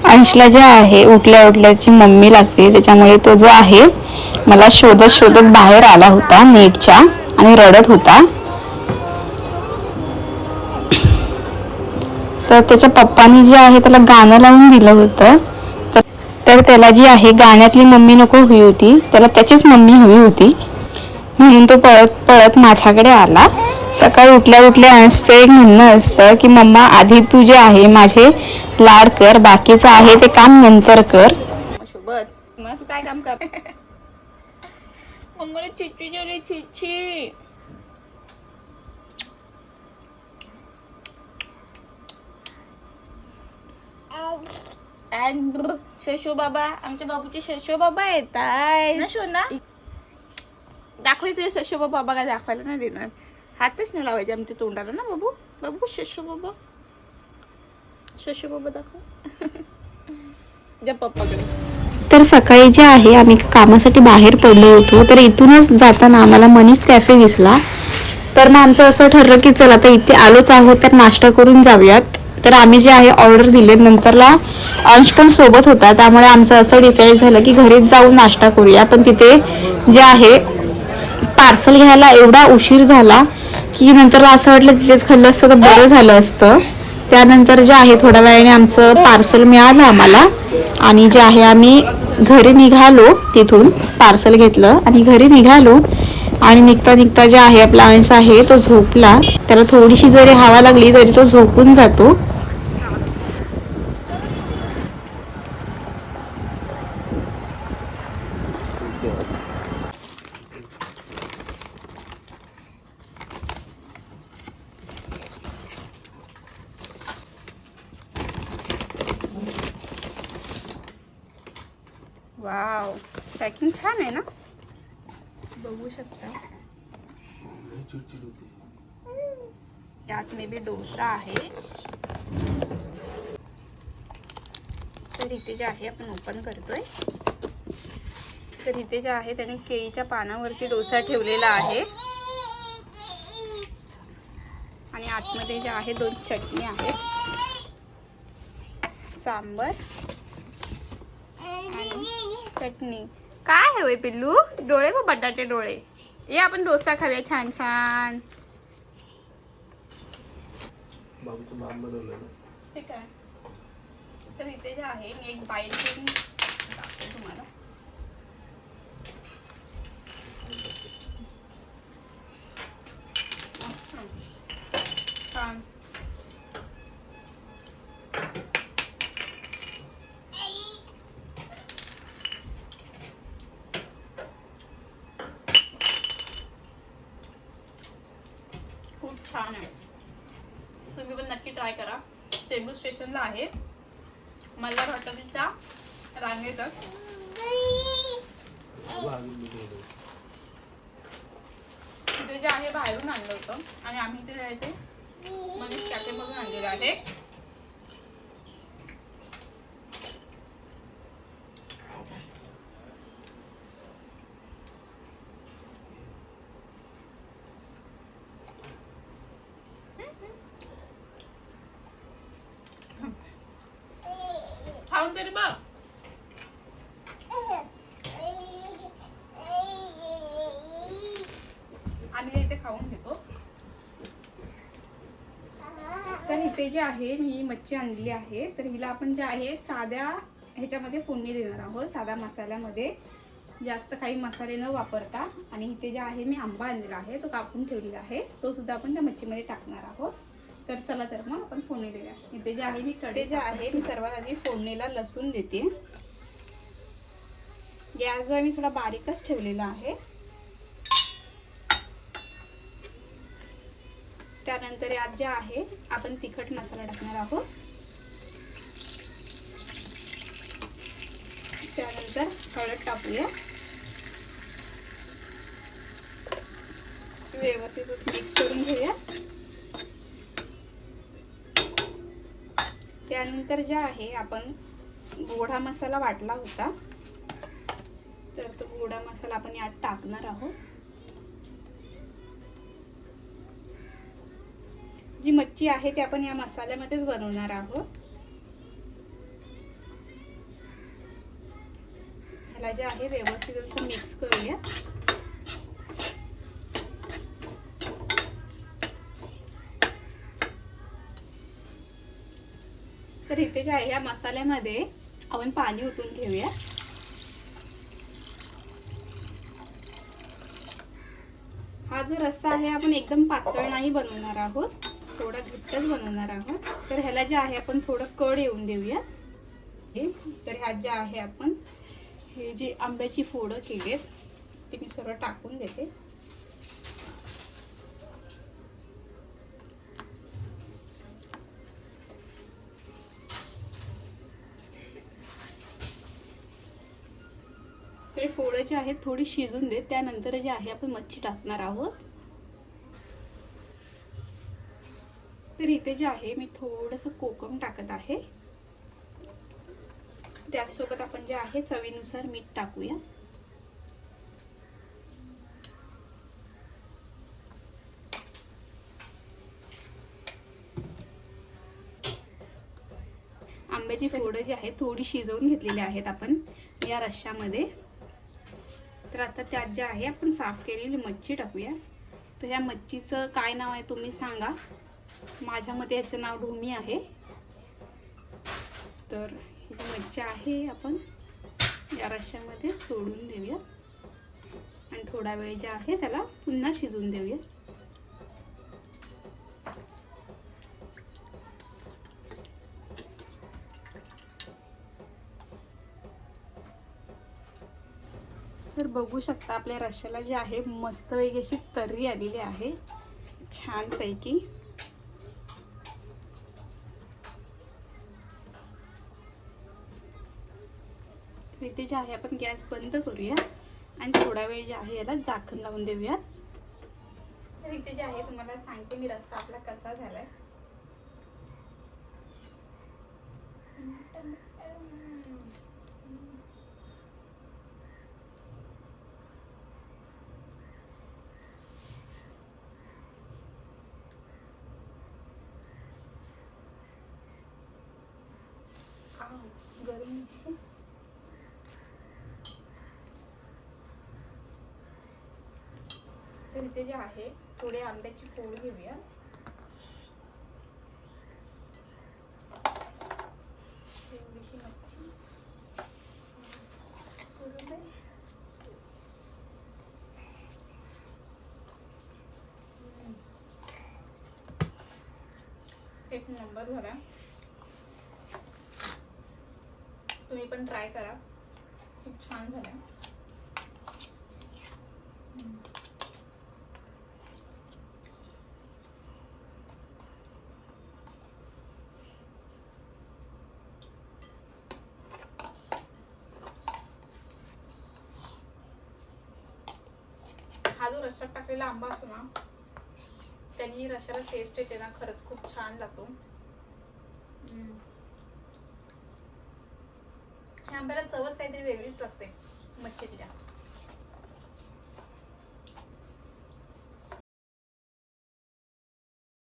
अंशला जे आहे उठल्या उठल्याची मम्मी लागते, त्याच्यामुळे तो जो आहे मला शोधत शोधत बाहेर आला होता नेटच्या आणि रडत होता. तर त्याच्या पप्पानी जे आहे त्याला गाणं लावून दिलं होतं. तर त्याला जी आहे गाण्यातली मम्मी नको हवी होती, त्याला त्याचीच मम्मी हवी होती, म्हणून तो पळत पळत माझ्याकडे आला. सकाळी उठल्या उठल्या अंशचं एक म्हणणं असतं की मम्मा आधी तू जे आहे माझे लाड कर, बाकीचं आहे ते काम नंतर कर. सोबत मग तू काय काम कर? मम्मीला चिच्ची जेवली चिच्ची. शशो बाबा, आमच्या बाबूचे शशो बाबा येतात ना. शो ना दाखवायचं शशो बाबा काय दाखवायला नाही देणार. हातच नाही लावायचे आमच्या तोंडाला ना बाबू. बाबू शशो बाबा, शशो बाबा दाखव. जा पप्पाकडे. तर सकाळी जे आहे आम्ही कामासाठी बाहेर पडलो होतो, तर इथूनच जाताना आम्हाला मनीष कॅफे दिसला. तर मग आमचं असं ठरलं की चला आता इथे आलोच आहोत तर नाश्ता करून जाऊयात. तर आम्ही जे आहे ऑर्डर दिले. नंतरला अंश पण सोबत होता, त्यामुळे आमचं असं डिसाईड झालं की घरीच जाऊन नाश्ता करूया. पण तिथे जे आहे पार्सल घ्यायला एवढा उशीर झाला की नंतर असं वाटलं तिथेच खाल्लं असतं तर बरं झालं असतं. त्यानंतर जे आहे थोड्या वेळाने आमचं पार्सल मिळालं आम्हाला आणि जे आहे आम्ही घरी निघालो. तिथून पार्सल घेतलं आणि घरी निघालो. आणि निघता निघता जे आहे आपला अंश आहे तो झोपला. त्याला थोडीशी जरी हवा लागली तरी तो झोपून जातो. वाव, पॅकिंग छान आहे ना, बघू शकता. यात मे बी डोसा आहे. तर इथे जे आहे आपण ओपन करतोय. तर इथे जे आहे त्याने केळीच्या पानावरती डोसा ठेवलेला आहे आणि आतमध्ये जे आहे 2 चटणी आहेत, सांबर आणि चटणी. काय हवे पिल्लू? डोळे व बटाटे डोळे. ये आपण डोसा खाऊया छान छान. बाबूचं माप बदललं ना. ठीक आहे. तर इथे जे आहे मी एक बाईट घेऊन दाखवते तुम्हाला. छान. खूप छान आहे. तुम्ही पण नक्की ट्राय करा. चेंबूर स्टेशनला आहे, मल्हार हॉटेलच्या रांगेतच. तिथे जे आहे बाहेरून आणलं होतं आणि आम्ही ते आहे ते मनीष कॅफेमधून आणलेलं आहे. खाऊन तरी बघ. आम्ही इथे खाऊन घेतो. तर इथे जे आहे मी मच्छी आणलेली आहे. तर हिला आपण जे आहे साध्या ह्याच्यामध्ये फोडणी देणार आहोत, साध्या मसाल्यामध्ये, जास्त काही मसाले न वापरता. आणि इथे जे आहे मी आंबा आणलेला आहे, तो कापून ठेवलेला आहे, तो सुद्धा आपण त्या मच्छीमध्ये टाकणार आहोत. तर चला तर मग आपण फोडणी देऊया. इथे जे आहे मी कढई जे आहे मी सर्वात आधी फोडणीला लसूण देते. गॅस जो आहे मी थोडा बारीकच ठेवलेला आहे. त्यानंतर यात जे आहे आपण तिखट मसाला टाकणार आहोत. त्यानंतर हळद टाकूया. व्यवस्थित मिक्स करून घेऊया. त्यानंतर जे आहे आपण गोडा मसाला वाटला होता, तर तो गोडा मसाला आपण यात टाकणार आहोत. जी मच्छी आहे ती आपण या मसाल्यामध्येच बनवणार आहोत. ह्याला जे आहे व्यवस्थित असं मिक्स करूया. तर इथे जे आहे या मसाल्यामध्ये आपण पाणी ओतून घेऊया. हा जो रस्सा आहे आपण एकदम पातळ नाही बनवणार आहोत, थोडा घट्टच बनवणार आहोत. तर ह्याला जे आहे आपण थोडं कड येऊन देऊया. तर ह्यात जे आहे आपण हे जे आंब्याची फोडं केलीत ते मी सर्व टाकून देते. तर फोडं जे आहेत थोडी शिजून देत, त्यानंतर जे आहे आपण मच्छी टाकणार आहोत. तर इथे जे आहे मी थोडंसं कोकम टाकत आहे. त्याचसोबत आपण जे आहे चवीनुसार मीठ टाकूया. आंब्याची फोडं जी आहे थोडी शिजवून घेतलेली आहेत आपण या रश्श्यामध्ये. तर आता त्यात जे आहे आपण साफ केलेली मच्छी टाकूया. तर या मच्छीचं काय नाव आहे तुम्ही सांगा. माझ्या मते याचं नाव ढोमी आहे. तर ही जी मच्छी आहे आपण या रश्श्यामध्ये सोडून देऊया आणि थोडा वेळ जे आहे त्याला पुन्हा शिजवून देऊया. तर बघू शकता आपल्या रश्श्याला जे आहे मस्त वेगळी अशी तर्री आलेली आहे छानपैकी. इथे जे आहे आपण गॅस बंद करूया आणि थोडा वेळ जे आहे याला झाकण लावून देऊया. तर इथे जे आहे तुम्हाला सांगते मी रस्सा आपला कसा झालाय. गरम तर इथे जे आहे थोडे आंब्याची फोड घेऊया. एवढीशी मच्छी एक नंबर झाला. तुम्ही पण ट्राय करा, खूप छान झाला. हा जो रस्स्यात टाकलेला आंबा असतो ना त्यांनी रस्स्याला टेस्ट येते ना, खरंच खूप छान लागतो. ह्या आंब्याला चवच काहीतरी वेगळीच लागते मच्छीतल्या.